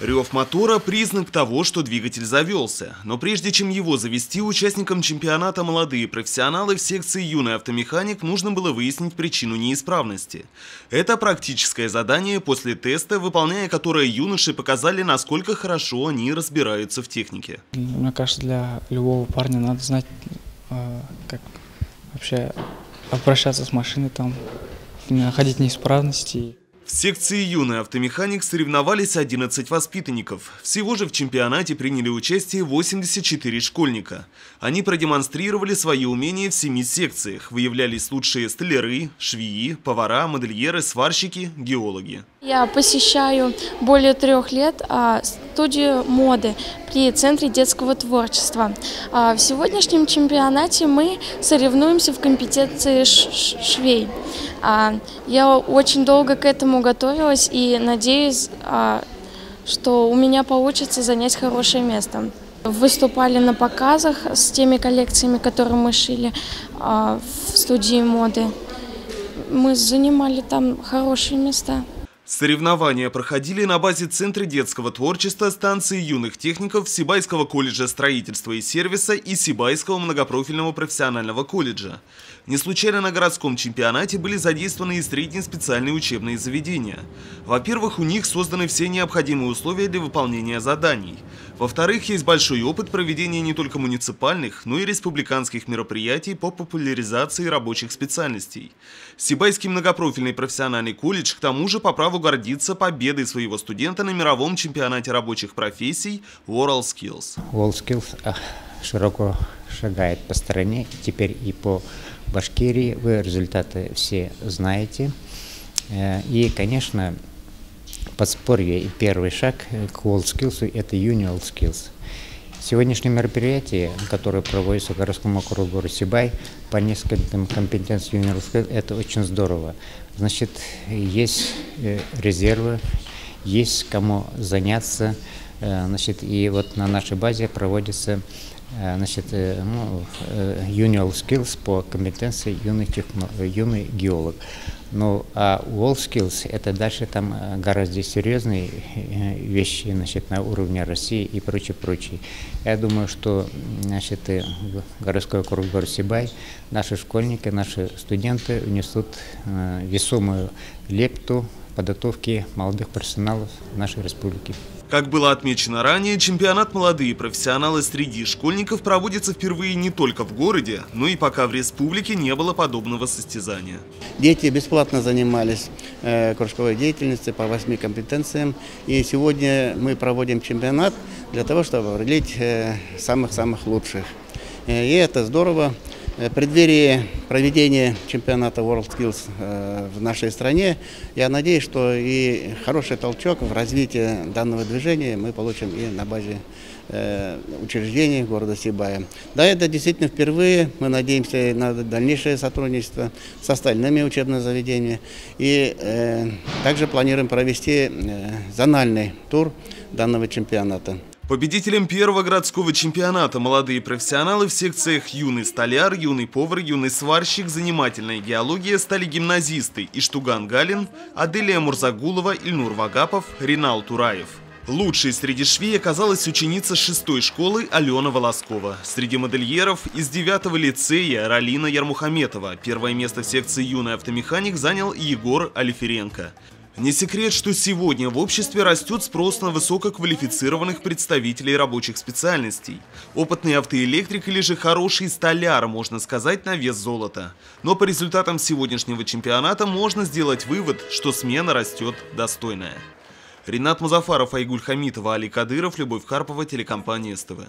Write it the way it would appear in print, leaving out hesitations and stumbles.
Рев мотора – признак того, что двигатель завелся. Но прежде чем его завести, участникам чемпионата молодые профессионалы в секции «Юный автомеханик» нужно было выяснить причину неисправности. Это практическое задание после теста, выполняя которое юноши показали, насколько хорошо они разбираются в технике. Мне кажется, для любого парня надо знать, как вообще обращаться с машиной, находить неисправности. В секции «Юный автомеханик» соревновались 11 воспитанников. Всего же в чемпионате приняли участие 84 школьника. Они продемонстрировали свои умения в 7 секциях. Выявлялись лучшие столяры, швеи, повара, модельеры, сварщики, геологи. Я посещаю более 3 лет студию моды при Центре детского творчества. В сегодняшнем чемпионате мы соревнуемся в компетенции швей. Я очень долго к этому готовилась и надеюсь, что у меня получится занять хорошее место. Выступали на показах с теми коллекциями, которые мы шили в студии моды. Мы занимали там хорошие места. Соревнования проходили на базе Центра детского творчества, станции юных техников, Сибайского колледжа строительства и сервиса и Сибайского многопрофильного профессионального колледжа. Не случайно на городском чемпионате были задействованы и средние специальные учебные заведения. Во-первых, у них созданы все необходимые условия для выполнения заданий. Во-вторых, есть большой опыт проведения не только муниципальных, но и республиканских мероприятий по популяризации рабочих специальностей. Сибайский многопрофильный профессиональный колледж к тому же по праву гордится победой своего студента на мировом чемпионате рабочих профессий WorldSkills. WorldSkills широко шагает по стране, теперь и по Башкирии. Вы результаты все знаете. И, конечно, подспорье и первый шаг к WorldSkills – это WorldSkills. Сегодняшнее мероприятие, которое проводится в городском округе города Сибай по нескольким компетенциям WorldSkills, это очень здорово. Значит, есть резервы, есть кому заняться. Значит, и вот на нашей базе проводится WorldSkills по компетенции юный геолог. Ну, а WorldSkills это дальше там гораздо серьезные вещи, значит, на уровне России и прочее. Я думаю, что, значит, городской округ город Сибай, наши школьники, наши студенты внесут весомую лепту подготовки молодых профессионалов нашей республики. Как было отмечено ранее, чемпионат «Молодые профессионалы» среди школьников проводится впервые не только в городе, но и пока в республике не было подобного состязания. Дети бесплатно занимались кружковой деятельностью по 8 компетенциям. И сегодня мы проводим чемпионат для того, чтобы определить самых-самых лучших. И это здорово. В преддверии проведения чемпионата WorldSkills в нашей стране, я надеюсь, что и хороший толчок в развитии данного движения мы получим и на базе учреждений города Сибая. Да, это действительно впервые. Мы надеемся на дальнейшее сотрудничество с остальными учебными заведениями. И также планируем провести зональный тур данного чемпионата. Победителем первого городского чемпионата молодые профессионалы в секциях «Юный столяр», «Юный повар», «Юный сварщик», «Занимательная геология» стали гимназисты Иштуган Галин, Аделия Мурзагулова, Ильнур Вагапов, Ринал Тураев. Лучшей среди швей оказалась ученица 6-й школы Алена Волоскова. Среди модельеров из 9-го лицея Ралина Ярмухаметова. Первое место в секции «Юный автомеханик» занял Егор Алиференко. Не секрет, что сегодня в обществе растет спрос на высококвалифицированных представителей рабочих специальностей. Опытный автоэлектрик или же хороший столяр, можно сказать, на вес золота. Но по результатам сегодняшнего чемпионата можно сделать вывод, что смена растет достойная. Ринат Музафаров, Айгуль Хамитова, Али Кадыров, Любовь Харпова, телекомпания СТВ.